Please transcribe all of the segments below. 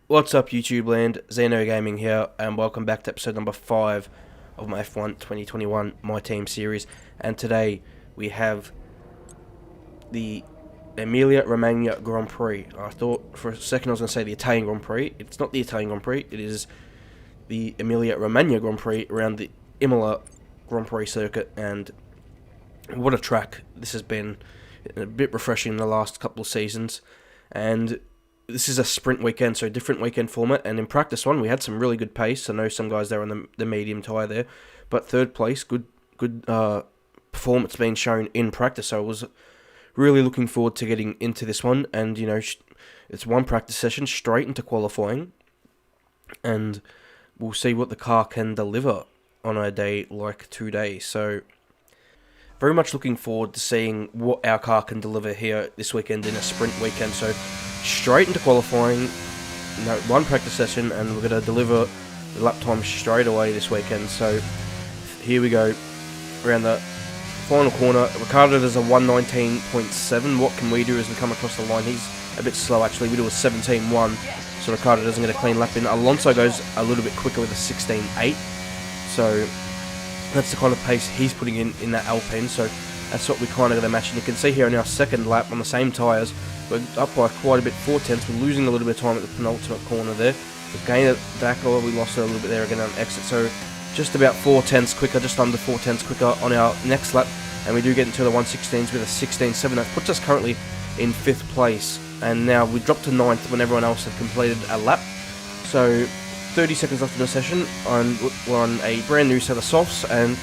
What's up, YouTube land? Xeno Gaming here, and welcome back to episode number 5 of my F1 2021 My Team series. And today we have the Emilia-Romagna Grand Prix. I thought for a second I was going to say the Italian Grand Prix. It's not the Italian Grand Prix, it is the Emilia-Romagna Grand Prix around the Imola Grand Prix circuit. And what a track this has been. A bit refreshing in the last couple of seasons. And this is a sprint weekend, so different weekend format, and in practice one, we had some really good pace. I know some guys there on the medium tyre there, but third place, good performance being shown in practice, so I was really looking forward to getting into this one, and, you know, it's one practice session straight into qualifying, and we'll see what the car can deliver on a day like today. So very much looking forward to seeing what our car can deliver here this weekend in a sprint weekend. So straight into qualifying, one practice session, and we're going to deliver the lap time straight away this weekend. So here we go, around the final corner. Ricardo does a 1:19.7. What can we do as we come across the line? He's a bit slow actually. We do a 17.1, so Ricardo doesn't get a clean lap in. Alonso goes a little bit quicker with a 16.8. So that's the kind of pace he's putting in that Alpine, so that's what we kind of got to match. And you can see here on our second lap on the same tyres, we're up by quite a bit, 4 tenths. We're losing a little bit of time at the penultimate corner there. We've gained it back, or we lost it a little bit there again on exit, so just about 4 tenths quicker, just under 4 tenths quicker on our next lap, and we do get into the 116s with a 16.7. That puts us currently in 5th place, and now we drop to 9th when everyone else has completed a lap. So 30 seconds left in the session, and we're on a brand new set of softs, and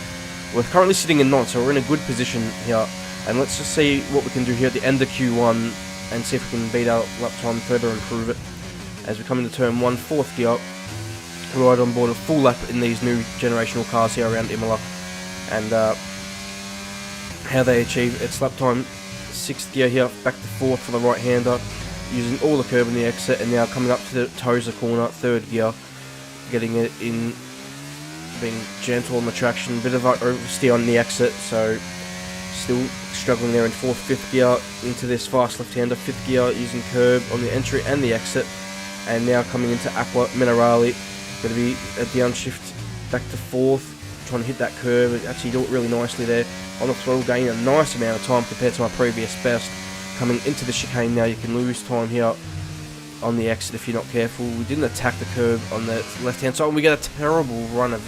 we're currently sitting in 9th, so we're in a good position here. And let's just see what we can do here at the end of Q1 and see if we can beat our lap time further, improve it as we come into turn 1, 4th gear. We're right on board a full lap in these new generational cars here around Imola, and how they achieve its lap time. 6th gear here, back to 4th for the right hander, using all the curb in the exit, and now coming up to the Toza corner, 3rd gear, getting it in, being gentle on the traction, bit of oversteer on the exit, so still struggling there in 4th, 5th gear into this fast left-hander, 5th gear using curb on the entry and the exit, and now coming into Aqua Minerale, going to be a downshift back to 4th, trying to hit that curve, actually do it really nicely there on the throttle, gain a nice amount of time compared to my previous best. Coming into the chicane now, you can lose time here on the exit if you're not careful. We didn't attack the curb on the left-hand side, and we get a terrible run of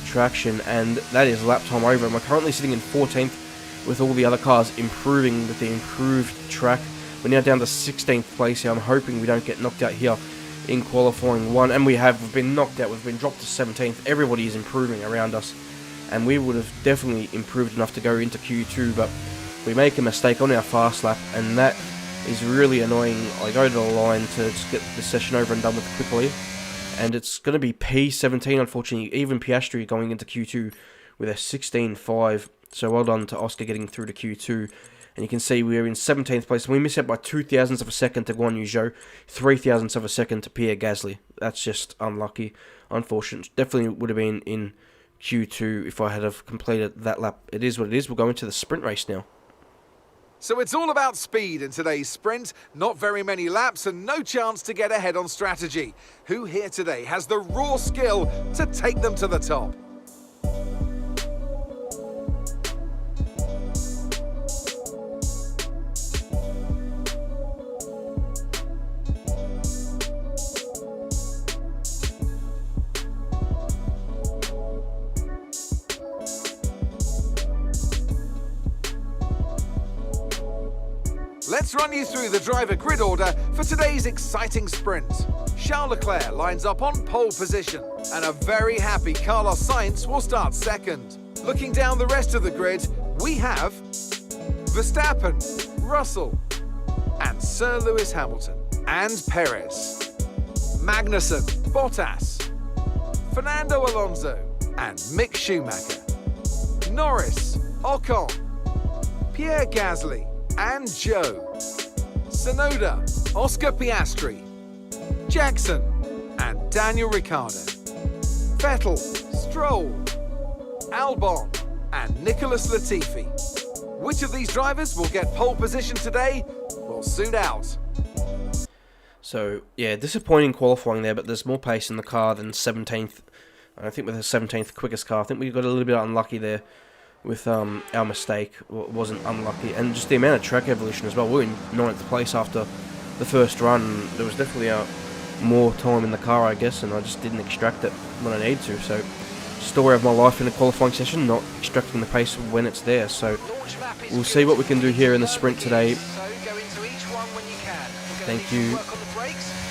traction, and that is lap time over, and we're currently sitting in 14th with all the other cars improving with the improved track. We're now down to 16th place here. I'm hoping we don't get knocked out here in qualifying 1, and we've been knocked out. We've been dropped to 17th. Everybody is improving around us, and we would have definitely improved enough to go into Q2, but we make a mistake on our fast lap, and that is really annoying. I go to the line to just get the session over and done with quickly, and it's going to be P17, unfortunately. Even Piastri going into Q2 with a 16.5, so well done to Oscar getting through to Q2. And you can see we're in 17th place, and we miss out by 2 thousandths of a second to Guan Yu Zhou, 3 thousandths of a second to Pierre Gasly. That's just unlucky, unfortunate. Definitely would have been in Q2 if I had have completed that lap. It is what it is. We'll go into the sprint race now. So it's all about speed in today's sprint, not very many laps and no chance to get ahead on strategy. Who here today has the raw skill to take them to the top? Let's run you through the driver grid order for today's exciting sprint. Charles Leclerc lines up on pole position, and a very happy Carlos Sainz will start second. Looking down the rest of the grid, we have Verstappen, Russell, and Sir Lewis Hamilton, and Perez, Magnussen, Bottas, Fernando Alonso, and Mick Schumacher, Norris, Ocon, Pierre Gasly, and Joe, Tsunoda, Oscar Piastri, Jackson, and Daniel Ricciardo, Vettel, Stroll, Albon, and Nicholas Latifi. Which of these drivers will get pole position today? We'll soon out. So, yeah, disappointing qualifying there, but there's more pace in the car than 17th. I think with the 17th quickest car, I think we got a little bit unlucky there with our mistake. Well, it wasn't unlucky. And just the amount of track evolution as well. We were in 9th place after the first run. There was definitely more time in the car, I guess, and I just didn't extract it when I needed to. So, story of my life in a qualifying session, not extracting the pace when it's there. So, we'll see what we can do here in the sprint today. Thank you.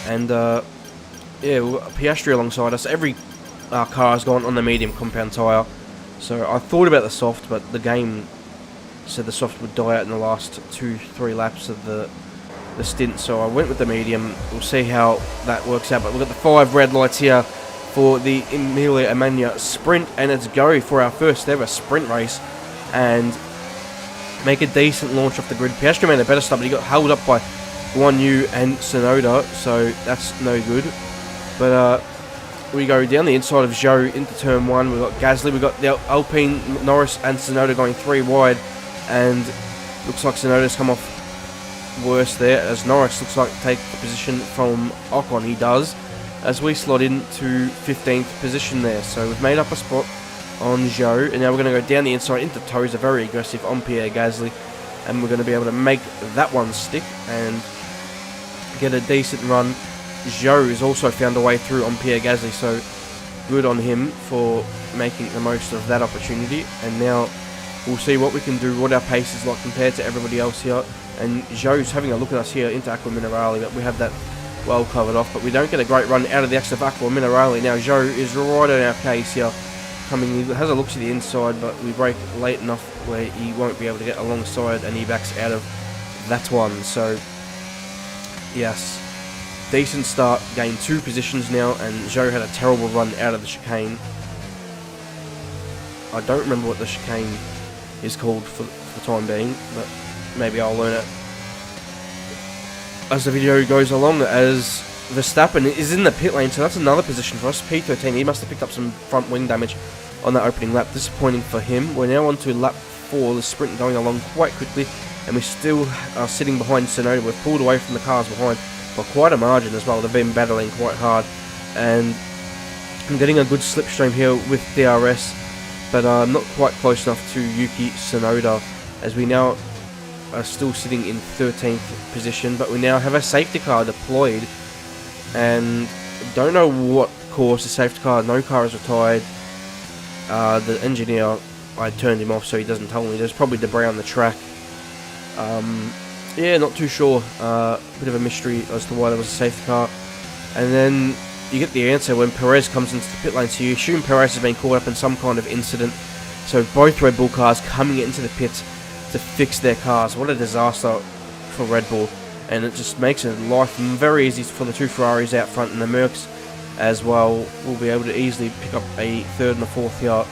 And, yeah, we've got Piastri alongside us. Every car has gone on the medium compound tyre. So I thought about the soft, but the game said the soft would die out in the last 2-3 laps of the stint. So I went with the medium. We'll see how that works out. But we've got the 5 red lights here for the Imola sprint. And it's go for our first ever sprint race. And make a decent launch off the grid. Piastri made a better start, but he got held up by Guanyu and Tsunoda. So that's no good. But we go down the inside of Zhou into turn 1. We've got Gasly, we've got the Alpine, Norris and Tsunoda going 3 wide. And looks like Tsunoda's come off worse there, as Norris looks like take the position from Ocon. He does, as we slot into 15th position there. So we've made up a spot on Zhou, and now we're going to go down the inside into Toza, very aggressive on Pierre Gasly. And we're going to be able to make that one stick and get a decent run. Zhou has also found a way through on Pierre Gasly, so good on him for making the most of that opportunity. And now we'll see what we can do, what our pace is like compared to everybody else here. And Zhou's having a look at us here into Aqua Minerale, but we have that well covered off. But we don't get a great run out of the exit of Aqua Minerale. Now Zhou is right on our case here. He has a look to the inside, but we brake late enough where he won't be able to get alongside, and he backs out of that one. So, yes. Decent start, gained 2 positions now, and Zhou had a terrible run out of the chicane. I don't remember what the chicane is called for the time being, but maybe I'll learn it as the video goes along. As Verstappen is in the pit lane, so that's another position for us. P13, he must have picked up some front wing damage on that opening lap. Disappointing for him. We're now on to lap 4, the sprint going along quite quickly, and we still are sitting behind Tsunoda. We've pulled away from the cars behind by quite a margin as well. They've been battling quite hard, and I'm getting a good slipstream here with DRS, but not quite close enough to Yuki Tsunoda, as we now are still sitting in 13th position. But we now have a safety car deployed, and don't know what caused the safety car. No car is retired. The engineer, I turned him off so he doesn't tell me. There's probably debris on the track. Yeah, not too sure. Bit of a mystery as to why there was a safety car. And then you get the answer when Perez comes into the pit lane. So you assume Perez has been caught up in some kind of incident. So both Red Bull cars coming into the pits to fix their cars. What a disaster for Red Bull. And it just makes life very easy for the 2 Ferraris out front, and the Mercs as well will be able to easily pick up a 3rd and a 4th here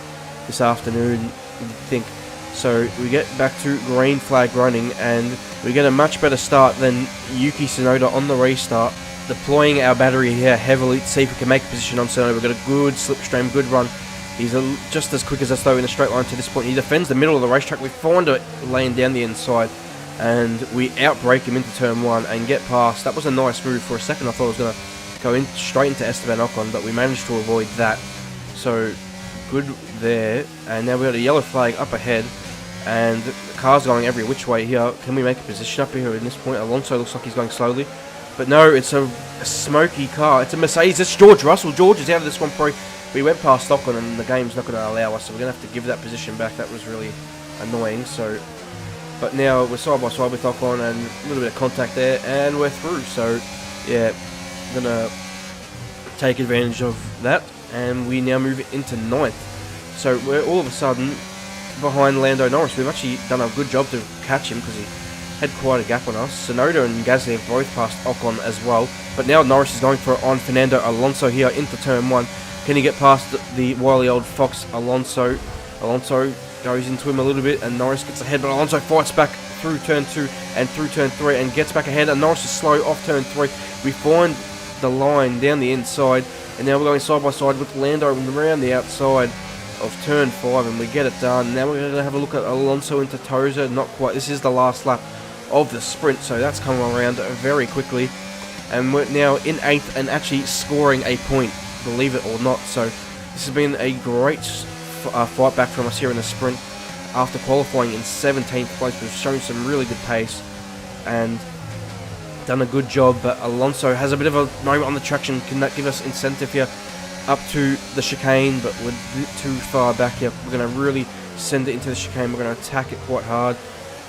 this afternoon, I think. So we get back to green flag running, and we get a much better start than Yuki Tsunoda on the restart. Deploying our battery here heavily to see if we can make a position on Tsunoda. We've got a good slipstream, good run. He's just as quick as us though in a straight line to this point. He defends the middle of the racetrack. We find it laying down the inside, and we outbrake him into turn 1 and get past. That was a nice move. For a second I thought I was going to go straight into Esteban Ocon, but we managed to avoid that. So good there. And now we've got a yellow flag up ahead, and the car's going every which way here. Can we make a position up here at this point? Alonso looks like he's going slowly, but no, it's a smoky car. It's a Mercedes. It's George Russell. George is out of this one. We went past Ocon, and the game's not going to allow us, so we're going to have to give that position back. That was really annoying. So, but now we're side by side with Ocon, and a little bit of contact there, and we're through. So, yeah, I'm going to take advantage of that, and we now move into 9th. So we're all of a sudden behind Lando Norris. We've actually done a good job to catch him because he had quite a gap on us. Tsunoda and Gasly have both passed Ocon as well. But now Norris is going for it on Fernando Alonso here into turn 1. Can he get past the wily old fox Alonso? Alonso goes into him a little bit, and Norris gets ahead, but Alonso fights back through turn 2 and through turn 3 and gets back ahead, and Norris is slow off turn 3. We find the line down the inside, and now we're going side by side with Lando around the outside of turn 5, and we get it done. Now we're going to have a look at Alonso into Toza. Not quite. This is the last lap of the sprint, so that's coming around very quickly. and we're now in 8th and actually scoring a point, believe it or not. So this has been a great fight back from us here in the sprint. After qualifying in 17th place, we've shown some really good pace and done a good job, but Alonso has a bit of a moment on the traction. Can that give us incentive here up to the chicane? But we're too far back here. We're going to really send it into the chicane. We're going to attack it quite hard,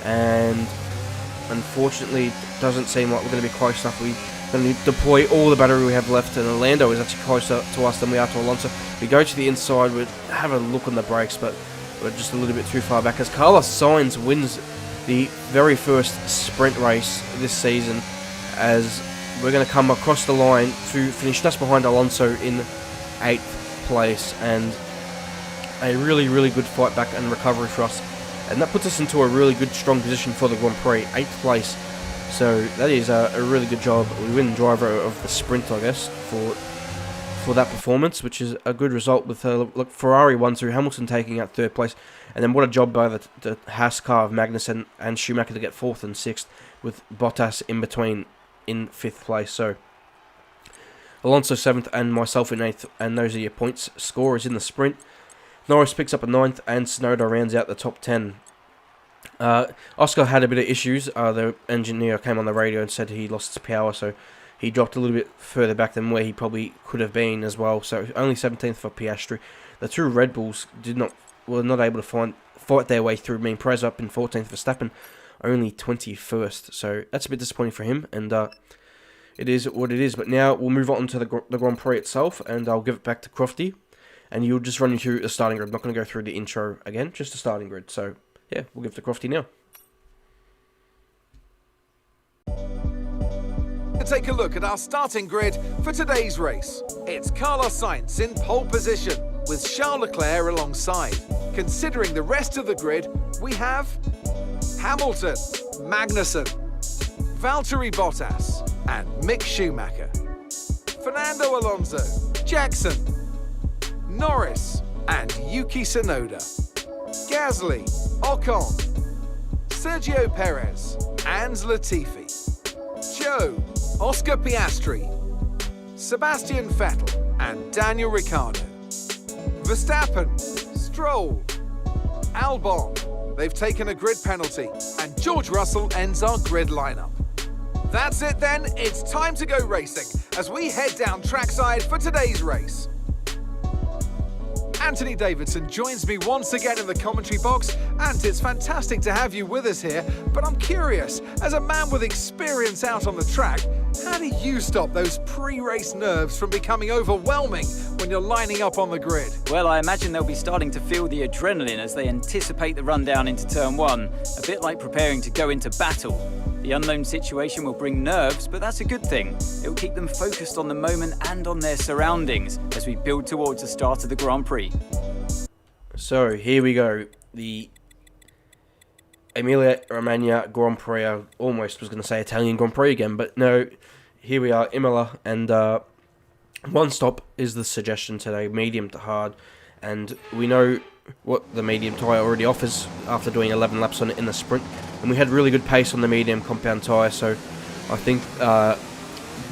and unfortunately it doesn't seem like we're going to be close enough. We're going to deploy all the battery we have left, and Lando is actually closer to us than we are to Alonso. We go to the inside, we have a look on the brakes, but we're just a little bit too far back as Carlos Sainz wins the very first sprint race this season, as we're going to come across the line to finish just behind Alonso in 8th place, and a really, really good fight back and recovery for us, and that puts us into a really good, strong position for the Grand Prix, 8th place. So that is a really good job. We win driver of the sprint, I guess, for that performance, which is a good result, with Ferrari 1-2, Hamilton taking out 3rd place, and then what a job by the Haas car of Magnussen and Schumacher to get 4th and 6th, with Bottas in between in 5th place. So Alonso 7th and myself in 8th, and those are your points scorers in the sprint. Norris picks up a 9th, and Tsunoda rounds out the top 10. Oscar had a bit of issues. The engineer came on the radio and said he lost his power, so he dropped a little bit further back than where he probably could have been as well. So only 17th for Piastri. The two Red Bulls were not able to fight their way through. Perez up in 14th, Verstappen only 21st. So that's a bit disappointing for him, and it is what it is. But now we'll move on to the Grand Prix itself, and I'll give it back to Crofty, and you'll just run you through the starting grid. I'm not going to go through the intro again, just the starting grid. So yeah, we'll give it to Crofty now. Take a look at our starting grid for today's race. It's Carlos Sainz in pole position, with Charles Leclerc alongside. Considering the rest of the grid, we have Hamilton, Magnussen, Valtteri Bottas, and Mick Schumacher, Fernando Alonso, Jackson, Norris, and Yuki Tsunoda, Gasly, Ocon, Sergio Perez, and Latifi, Joe, Oscar Piastri, Sebastian Vettel, and Daniel Ricciardo, Verstappen, Stroll, Albon. They've taken a grid penalty, and George Russell ends our grid lineup. That's it then, it's time to go racing as we head down trackside for today's race. Anthony Davidson joins me once again in the commentary box, and it's fantastic to have you with us here, but I'm curious, as a man with experience out on the track, how do you stop those pre-race nerves from becoming overwhelming when you're lining up on the grid? Well, I imagine they'll be starting to feel the adrenaline as they anticipate the run down into turn 1, a bit like preparing to go into battle. The unknown situation will bring nerves, but that's a good thing. It will keep them focused on the moment and on their surroundings as we build towards the start of the Grand Prix. So here we go, the Emilia-Romagna Grand Prix. I almost was going to say Italian Grand Prix again, but no, here we are, Imola, and one stop is the suggestion today, medium to hard, and we know what the medium tyre already offers after doing 11 laps on it in the sprint, and we had really good pace on the medium compound tyre, so I think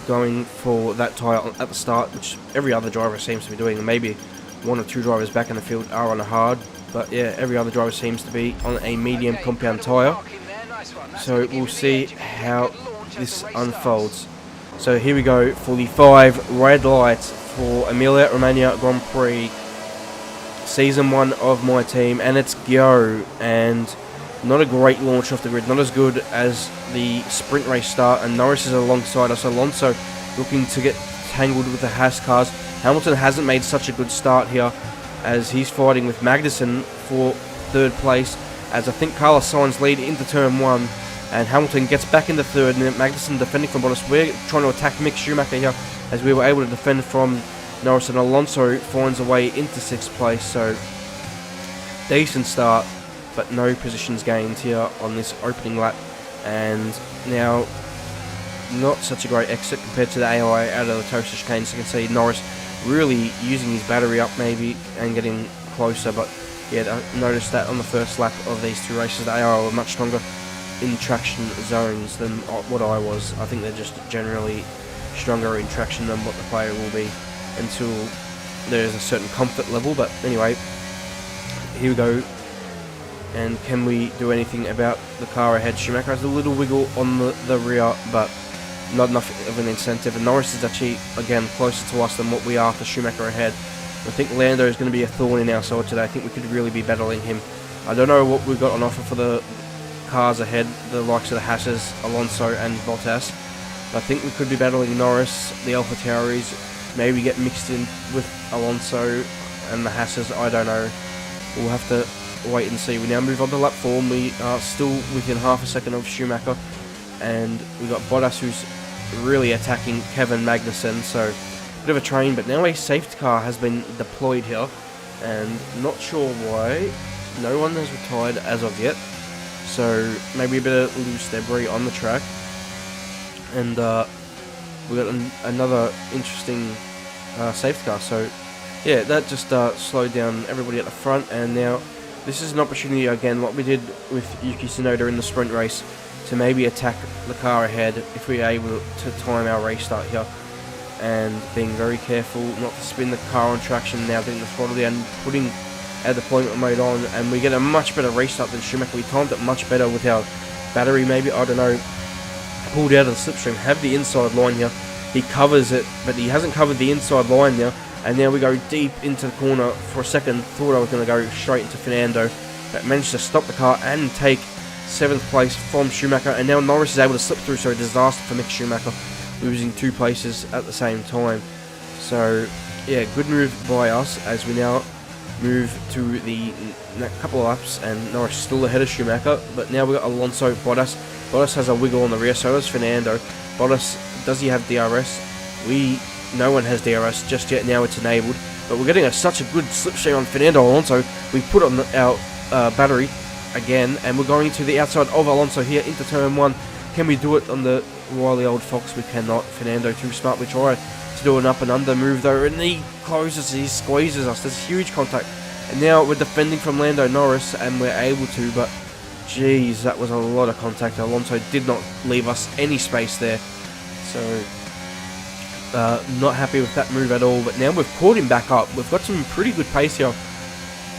going for that tyre at the start, which every other driver seems to be doing, and maybe one or two drivers back in the field are on a hard, but yeah, every other driver seems to be on a medium compound tyre, so we'll see how this unfolds. So here we go for the 5 red lights for Emilia-Romagna Grand Prix, Season 1 of my team, and it's go. And not a great launch off the grid, not as good as the sprint race start, and Norris is alongside us. Alonso looking to get tangled with the Haas cars. Hamilton hasn't made such a good start here, as he's fighting with Magnussen for 3rd place, as I think Carlos Sainz lead into turn 1, and Hamilton gets back into 3rd, and then Magnussen defending from Bottas. We're trying to attack Mick Schumacher here, as we were able to defend from Norris, and Alonso finds a way into 6th place, so decent start, but no positions gained here on this opening lap, and now not such a great exit compared to the AI out of the Toaster chicane. So you can see Norris really using his battery up maybe and getting closer, but yeah, I noticed that on the first lap of these two races, the AI were much stronger in traction zones than what I was. I think they're just generally stronger in traction than what the player will be until there is a certain comfort level. But anyway, here we go. And can we do anything about the car ahead? Schumacher has a little wiggle on the rear, but not enough of an incentive. And Norris is actually, again, closer to us than what we are for Schumacher ahead. I think Lando is going to be a thorn in our side today. I think we could really be battling him. I don't know what we've got on offer for the cars ahead, the likes of the Hasses, Alonso and Bottas. But I think we could be battling Norris, the Alpha Tauris, maybe get mixed in with Alonso and the Hasses. I don't know. We'll have to wait and see. We now move on to lap 4, and we are still within half a second of Schumacher, and we got Bottas who's really attacking Kevin Magnussen, so bit of a train. But now a safety car has been deployed here, and not sure why. No one has retired as of yet, so maybe a bit of loose debris on the track. And we got another interesting safety car, so yeah, that just slowed down everybody at the front. And now this is an opportunity again, like we did with Yuki Tsunoda in the sprint race, to maybe attack the car ahead if we are able to time our race start here. And being very careful not to spin the car on traction, now getting the throttle down, putting our deployment mode on, and we get a much better race start than Schumacher. We timed it much better with our battery, maybe, I don't know. Pulled out of the slipstream, have the inside line here. He covers it, but he hasn't covered the inside line now. And now we go deep into the corner. For a second, thought I was going to go straight into Fernando, but managed to stop the car and take 7th place from Schumacher. And now Norris is able to slip through, so a disaster for Mick Schumacher, losing 2 places at the same time. So yeah, good move by us as we now move to the couple of laps, and Norris still ahead of Schumacher. But now we've got Alonso, Bottas. Bottas has a wiggle on the rear, so does Fernando. Bottas, does he have DRS? No one has DRS just yet. Now it's enabled, but we're getting such a good slipstream on Fernando Alonso. We put on our battery again, and we're going to the outside of Alonso here into turn 1. Can we do it on the wily old fox? We cannot. Fernando too smart. We try to do an up and under move though, and he closes, he squeezes us. There's huge contact, and now we're defending from Lando Norris, and we're able to, but geez, that was a lot of contact. Alonso did not leave us any space there, so not happy with that move at all. But now we've caught him back up. We've got some pretty good pace here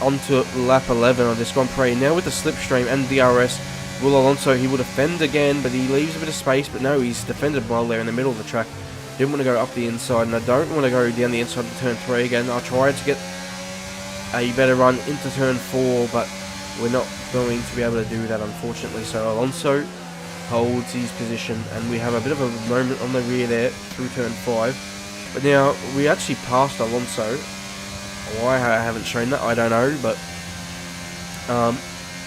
onto lap 11 on this Grand Prix. Now with the slipstream and DRS, will Alonso, he will defend again, but he leaves a bit of space. But no, he's defended well there in the middle of the track. Didn't want to go up the inside, and I don't want to go down the inside of turn 3 again. I tried to get a better run into turn 4, but we're not going to be able to do that, unfortunately. So Alonso holds his position, and we have a bit of a moment on the rear there through turn 5. But now we actually passed Alonso. Why I haven't shown that, I don't know, but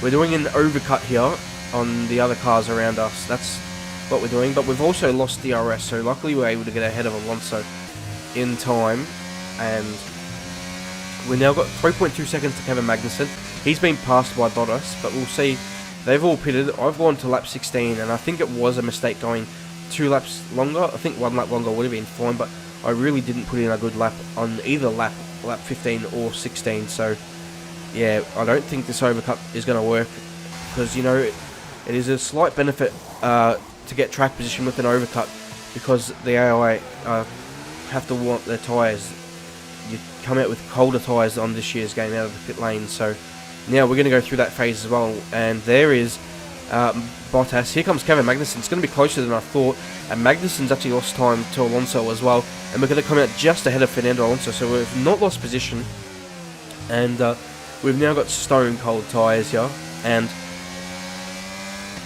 we're doing an overcut here on the other cars around us. That's what we're doing, but we've also lost DRS, so luckily we're able to get ahead of Alonso in time. And we now got 3.2 seconds to Kevin Magnussen. He's been passed by Bottas, but we'll see. They've all pitted. I've gone to lap 16, and I think it was a mistake going 2 laps longer. I think 1 lap longer would have been fine, but I really didn't put in a good lap on either lap 15 or 16. So yeah, I don't think this overcut is going to work, because you know it is a slight benefit to get track position with an overcut, because the AI have to want their tyres. You come out with colder tyres on this year's game out of the pit lane. So now we're going to go through that phase as well, and there is Bottas. Here comes Kevin Magnussen. It's going to be closer than I thought, and Magnussen's actually lost time to Alonso as well, and we're going to come out just ahead of Fernando Alonso, so we've not lost position, and we've now got stone cold tyres here, and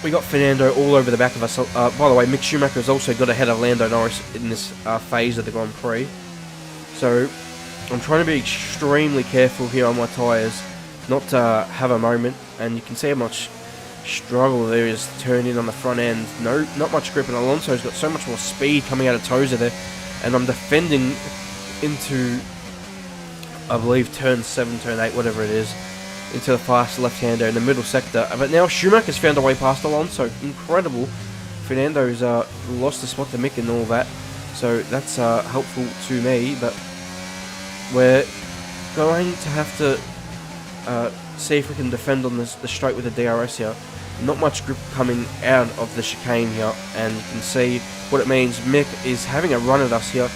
we got Fernando all over the back of us. By the way, Mick Schumacher has also got ahead of Lando Norris in this phase of the Grand Prix, so I'm trying to be extremely careful here on my tyres, not to have a moment. And you can see how much struggle there is to turn in on the front end. No, not much grip, and Alonso's got so much more speed coming out of Toza there, and I'm defending into, I believe, turn 7, turn 8, whatever it is, into the fast left-hander in the middle sector. But now Schumacher's found a way past Alonso. Incredible. Fernando's lost the spot to Mick and all that, so that's helpful to me. But we're going to have to see if we can defend on the straight with the DRS here. not much grip coming out of the chicane here, and you can see what it means. Mick is having a run at us here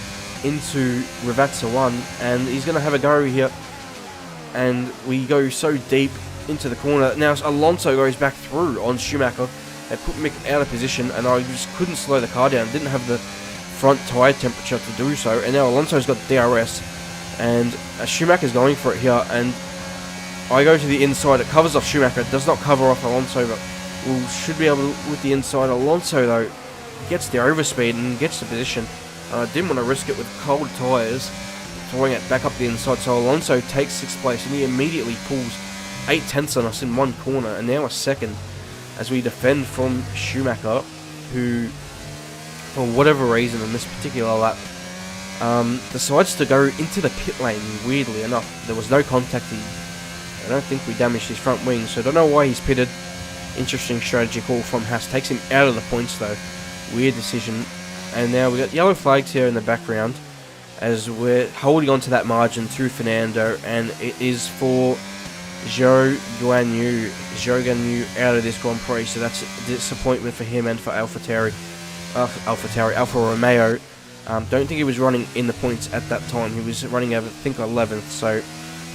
into Ravazza 1, and he's going to have a go here, and we go so deep into the corner. Now Alonso goes back through on Schumacher. They put Mick out of position, and I just couldn't slow the car down. Didn't have the front tyre temperature to do so, and now Alonso's got DRS, and Schumacher's going for it here, and I go to the inside. It covers off Schumacher. It does not cover off Alonso, but we should be able to with the inside. Alonso, though, gets the overspeed and gets the position. I didn't want to risk it with cold tyres, throwing it back up the inside, so Alonso takes 6th place, and he immediately pulls 8 tenths on us in one corner, and now a 2nd, as we defend from Schumacher, who, for whatever reason in this particular lap, decides to go into the pit lane. Weirdly enough, there was no contact. I don't think we damaged his front wing, so I don't know why he's pitted. Interesting strategy call from Haas. Takes him out of the points though. Weird decision. And now we got yellow flags here in the background as we're holding on to that margin through Fernando, and it is for Zhou Guanyu out of this Grand Prix, so that's a disappointment for him and for Alfa Romeo. Don't think he was running in the points at that time. He was running, I think, 11th, so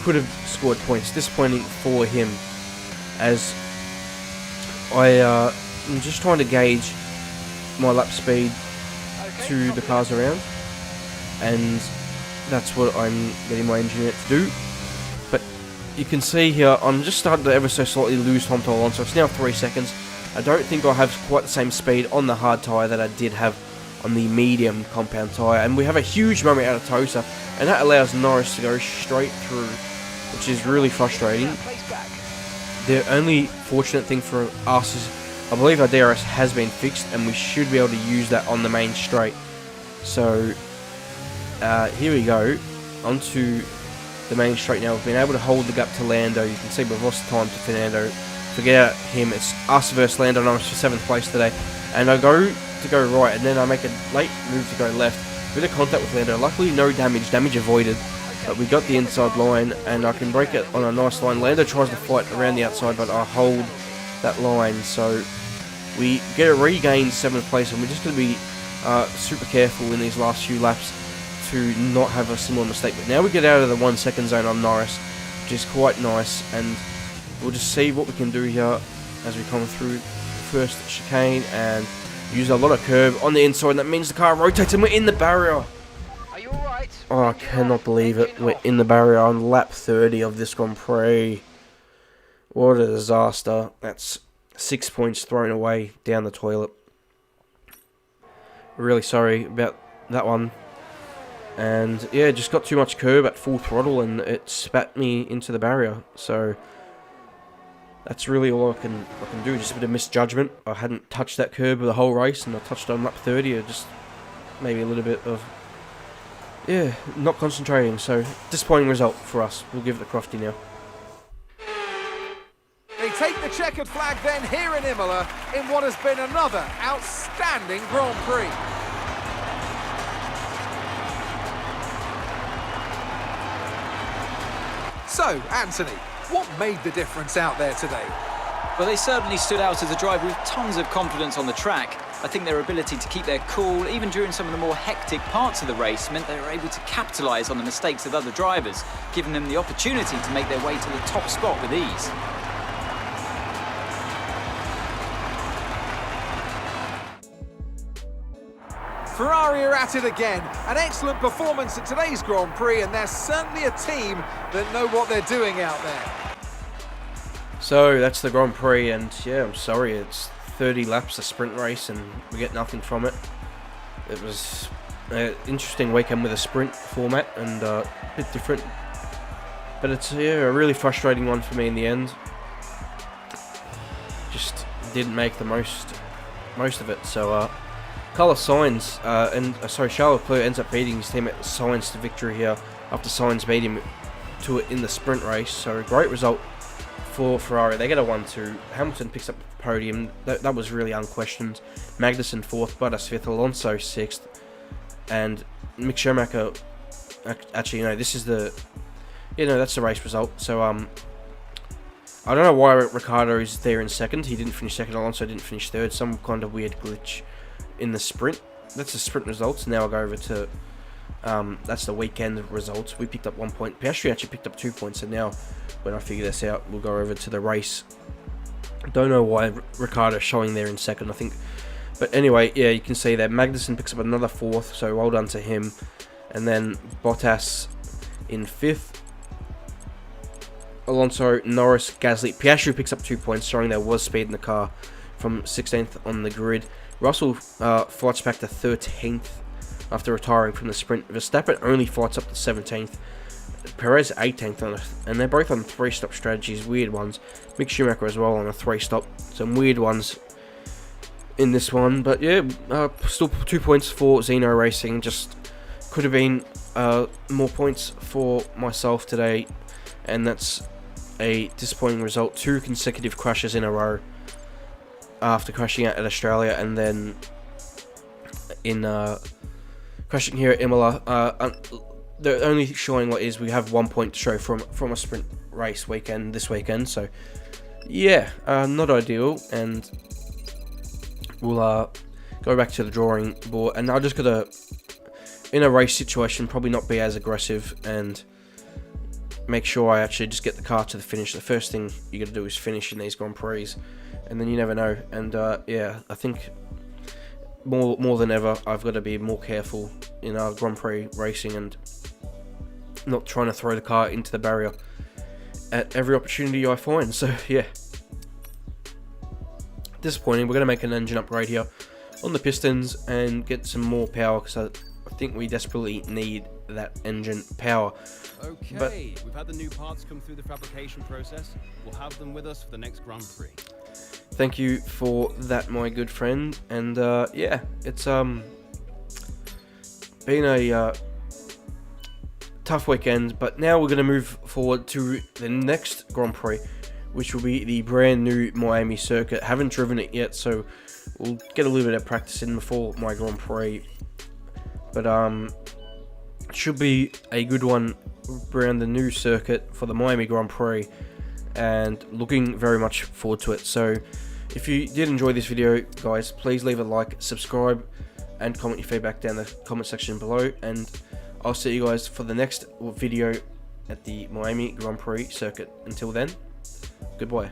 could have scored points. Disappointing for him, as I'm just trying to gauge my lap speed to the cars around, and that's what I'm getting my engineer to do. But you can see here, I'm just starting to ever so slightly lose time to Alonso. It's now 3 seconds. I don't think I have quite the same speed on the hard tyre that I did have on the medium compound tyre, and we have a huge moment out of Tosa, and that allows Norris to go straight through, which is really frustrating. The only fortunate thing for us is I believe our DRS has been fixed, and we should be able to use that on the main straight. So here we go, onto the main straight now. We've been able to hold the gap to Lando. You can see we've lost time to Fernando. Forget him, it's us versus Lando Norris for 7th place today. And I go to go right, and then I make a late move to go left. Bit of contact with Lando, luckily no damage avoided. But we got the inside line, and I can break it on a nice line. Lando tries to fight around the outside, but I hold that line. So we regain 7th place, and we're just going to be super careful in these last few laps to not have a similar mistake. But now we get out of the 1 second zone on Norris, which is quite nice, and we'll just see what we can do here as we come through the first chicane and use a lot of curb on the inside, and that means the car rotates and we're in the barrier. Are you alright? Oh, I cannot believe it. We're in the barrier on lap 30 of this Grand Prix. What a disaster. That's 6 points thrown away down the toilet. Really sorry about that one. And yeah, just got too much curb at full throttle, and it spat me into the barrier. So that's really all I can do. Just a bit of misjudgment. I hadn't touched that curb the whole race, and I touched on lap 30. Just maybe a little bit of, yeah, not concentrating. So disappointing result for us. We'll give it to Crofty now. They take the checkered flag then here in Imola in what has been another outstanding Grand Prix. So, Anthony, what made the difference out there today? Well, they certainly stood out as a driver with tons of confidence on the track. I think their ability to keep their cool, even during some of the more hectic parts of the race, meant they were able to capitalise on the mistakes of other drivers, giving them the opportunity to make their way to the top spot with ease. Ferrari are at it again. An excellent performance at today's Grand Prix, and they're certainly a team that know what they're doing out there. So that's the Grand Prix, and yeah, I'm sorry, it's 30 laps, a sprint race, and we get nothing from it. It was an interesting weekend with a sprint format, and a bit different. But it's, yeah, a really frustrating one for me in the end. Just didn't make the most of it. So Carlos Sainz Charles Leclerc ends up beating his teammate Sainz to victory here after Sainz beat him to it in the sprint race. So a great result for Ferrari. They get a 1-2. Hamilton picks up the podium. That was really unquestioned. Magnussen 4th, Bottas 5th, Alonso 6th, and Mick Schumacher. Actually, no, this is the, that's the race result. So I don't know why Ricciardo is there in second. He didn't finish second. Alonso didn't finish third. Some kind of weird glitch in the sprint. That's the sprint results. Now I'll go over to that's the weekend results. We picked up 1 point. Piastri actually picked up 2 points. So now when I figure this out, we'll go over to the race. Don't know why Ricciardo's showing there in second, I think. But anyway, yeah, you can see that Magnussen picks up another 4th. So well done to him. And then Bottas in 5th. Alonso, Norris, Gasly, Piastri picks up 2 points, showing there was speed in the car from 16th on the grid. Russell fights back to 13th after retiring from the sprint. Verstappen only fights up to 17th. Perez 18th, and they're both on 3-stop strategies, weird ones. Mick Schumacher as well on a 3-stop. Some weird ones in this one, but yeah, still 2 points for Zeno Racing. Just could have been more points for myself today, and that's a disappointing result. 2 consecutive crashes in a row after crashing out at Australia and then in crashing here at Imola. The only showing what is we have 1 point to show from a sprint race weekend this weekend. So yeah, not ideal, and we'll go back to the drawing board. And I just gotta, in a race situation, probably not be as aggressive and make sure I actually just get the car to the finish. The first thing you got to do is finish in these Grand Prix, and then you never know. And yeah, I think more than ever, I've got to be more careful in our Grand Prix racing and not trying to throw the car into the barrier at every opportunity I find. So yeah, disappointing. We're going to make an engine upgrade here on the pistons and get some more power, because I think we desperately need that engine power. Okay, but we've had the new parts come through the fabrication process. We'll have them with us for the next Grand Prix. Thank you for that, my good friend. And yeah, it's been a tough weekend, but now we're going to move forward to the next Grand Prix, which will be the brand new Miami circuit. Haven't driven it yet, so we'll get a little bit of practice in before my Grand Prix. But it should be a good one around the new circuit for the Miami Grand Prix, and looking very much forward to it. So if you did enjoy this video, guys, please leave a like, subscribe, and comment your feedback down the comment section below, and I'll see you guys for the next video at the Miami Grand Prix circuit. Until then, goodbye.